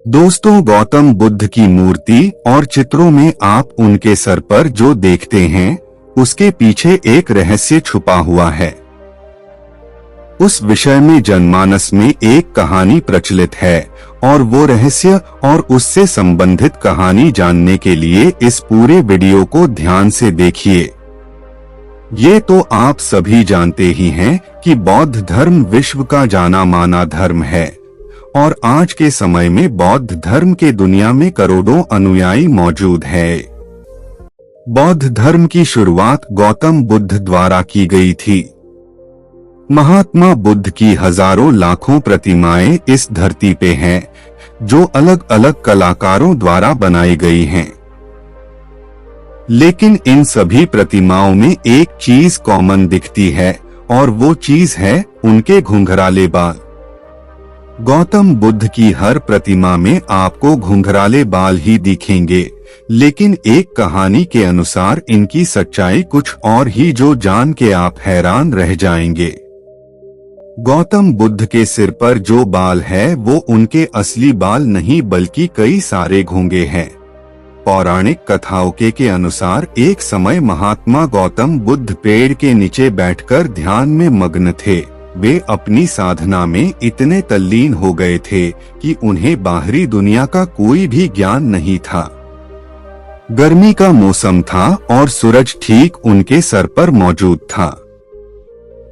दोस्तों, गौतम बुद्ध की मूर्ति और चित्रों में आप उनके सर पर जो देखते हैं, उसके पीछे एक रहस्य छुपा हुआ है। उस विषय में जनमानस में एक कहानी प्रचलित है और वो रहस्य और उससे संबंधित कहानी जानने के लिए इस पूरे वीडियो को ध्यान से देखिए। ये तो आप सभी जानते ही हैं कि बौद्ध धर्म विश्व का जाना माना धर्म है और आज के समय में बौद्ध धर्म के दुनिया में करोड़ों अनुयायी मौजूद है। बौद्ध धर्म की शुरुआत गौतम बुद्ध द्वारा की गई थी। महात्मा बुद्ध की हजारों लाखों प्रतिमाएं इस धरती पे हैं, जो अलग अलग कलाकारों द्वारा बनाई गई हैं। लेकिन इन सभी प्रतिमाओं में एक चीज कॉमन दिखती है और वो चीज है उनके घुंघराले बाल। गौतम बुद्ध की हर प्रतिमा में आपको घुंघराले बाल ही दिखेंगे, लेकिन एक कहानी के अनुसार इनकी सच्चाई कुछ और ही जो जान के आप हैरान रह जाएंगे। गौतम बुद्ध के सिर पर जो बाल है वो उनके असली बाल नहीं बल्कि कई सारे घोंगे हैं। पौराणिक कथाओं के अनुसार एक समय महात्मा गौतम बुद्ध पेड़ के नीचे बैठकर ध्यान में मग्न थे। वे अपनी साधना में इतने तल्लीन हो गए थे कि उन्हें बाहरी दुनिया का कोई भी ज्ञान नहीं था। गर्मी का मौसम था और सूरज ठीक उनके सर पर मौजूद था।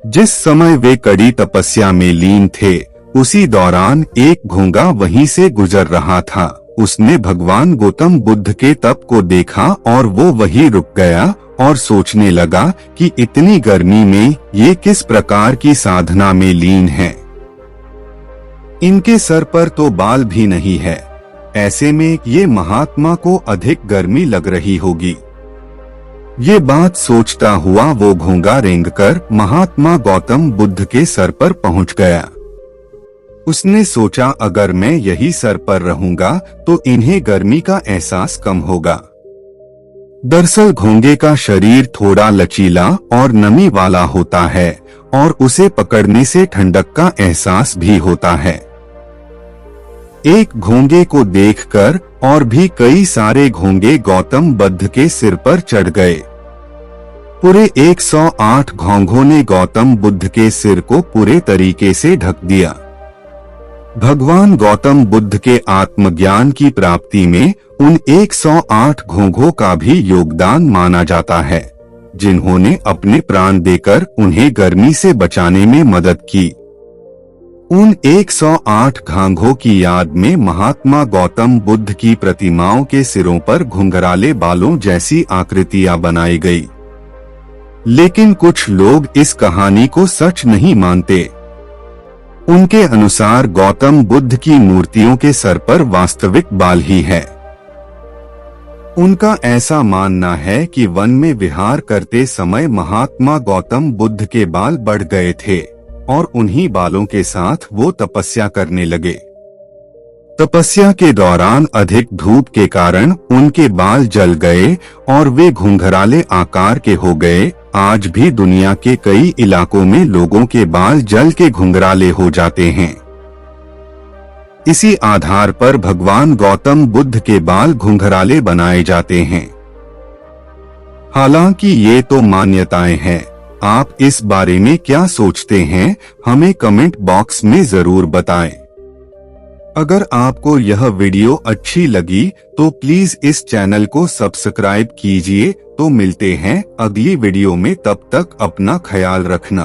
जिस समय वे कड़ी तपस्या में लीन थे, उसी दौरान एक घोंगा वहीं से गुजर रहा था। उसने भगवान गौतम बुद्ध के तप को देखा और वो वहीं रुक गया और सोचने लगा कि इतनी गर्मी में ये किस प्रकार की साधना में लीन है। इनके सर पर तो बाल भी नहीं है, ऐसे में ये महात्मा को अधिक गर्मी लग रही होगी। ये बात सोचता हुआ वो घोंगा रेंगकर महात्मा गौतम बुद्ध के सर पर पहुंच गया। उसने सोचा, अगर मैं यही सर पर रहूंगा तो इन्हें गर्मी का एहसास कम होगा। दरअसल घोंगे का शरीर थोड़ा लचीला और नमी वाला होता है और उसे पकड़ने से ठंडक का एहसास भी होता है। एक घोंगे को देखकर और भी कई सारे घोंगे गौतम बुद्ध के सिर पर चढ़ गए। पूरे 108 घोंघों ने गौतम बुद्ध के सिर को पूरे तरीके से ढक दिया। भगवान गौतम बुद्ध के आत्मज्ञान की प्राप्ति में उन 108 घोंघों का भी योगदान माना जाता है, जिन्होंने अपने प्राण देकर उन्हें गर्मी से बचाने में मदद की। उन 108 घोंघों की याद में महात्मा गौतम बुद्ध की प्रतिमाओं के सिरों पर घुंघराले बालों जैसी आकृतियां बनाई गई। लेकिन कुछ लोग इस कहानी को सच नहीं मानते। उनके अनुसार गौतम बुद्ध की मूर्तियों के सर पर वास्तविक बाल ही है। उनका ऐसा मानना है कि वन में विहार करते समय महात्मा गौतम बुद्ध के बाल बढ़ गए थे और उन्हीं बालों के साथ वो तपस्या करने लगे। तपस्या के दौरान अधिक धूप के कारण उनके बाल जल गए और वे घुंघराले आकार के हो गए। आज भी दुनिया के कई इलाकों में लोगों के बाल जल के घुंघराले हो जाते हैं। इसी आधार पर भगवान गौतम बुद्ध के बाल घुंघराले बनाए जाते हैं। हालांकि ये तो मान्यताएं हैं। आप इस बारे में क्या सोचते हैं, हमें कमेंट बॉक्स में जरूर बताएं। अगर आपको यह वीडियो अच्छी लगी तो प्लीज इस चैनल को सब्सक्राइब कीजिए। तो मिलते हैं अगली वीडियो में, तब तक अपना ख्याल रखना।